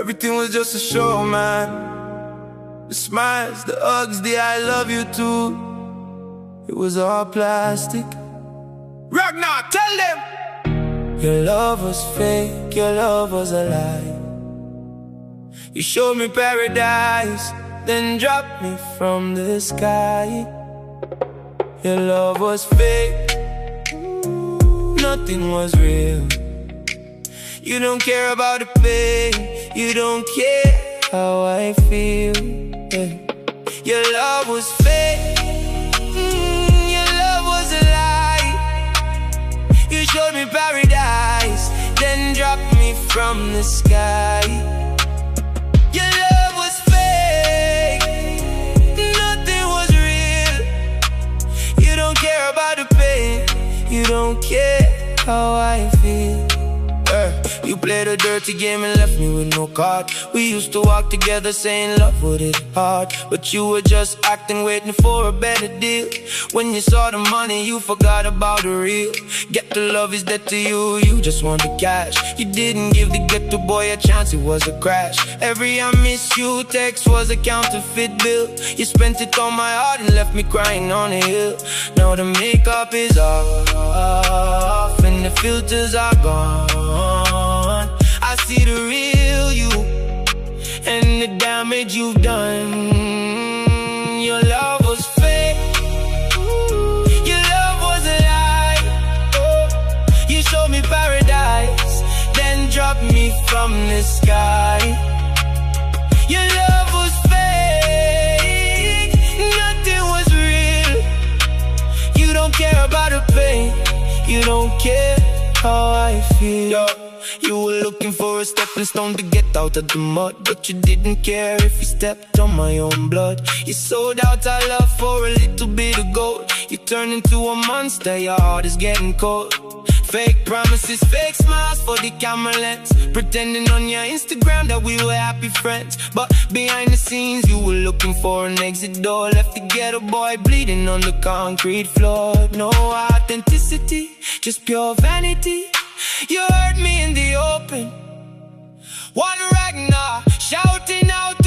Everything was just a show, man. The smiles, the hugs, the I love you too. It was all plastic. Ragnar, tell them! Your love was fake, your love was a lie. You showed me paradise, then dropped me from the sky. Your love was fake, nothing was real. You don't care about the pain, you don't care how I feel, yeah. Your love was fake, your love was a lie. You showed me paradise, then dropped me from the sky. Your love was fake, nothing was real. You don't care about the pain, you don't care how I feel. You played a dirty game and left me with no card. We used to walk together saying love would hit hard, but you were just acting, waiting for a better deal. When you saw the money, you forgot about the real. Get the love is dead to you, you just want the cash. You didn't give the ghetto boy a chance, it was a crash. Every I miss you text was a counterfeit bill. You spent it on my heart and left me crying on a hill. Now the makeup is off and the filters are gone. I see the real you and the damage you've done. Your love was fake, your love was a lie. You showed me paradise, then dropped me from the sky. Your love was fake, nothing was real. You don't care about the pain, you don't care how I feel. You were looking for a stepping stone to get out of the mud, but you didn't care if you stepped on my own blood. You sold out our love for a little bit of gold. You turned into a monster, your heart is getting cold. Fake promises, fake smiles for the camera lens, pretending on your Instagram that we were happy friends. But behind the scenes you were looking for an exit door. Left the ghetto boy bleeding on the concrete floor. No authenticity, just pure vanity. You hurt me in the open. 1Ragnar, shouting out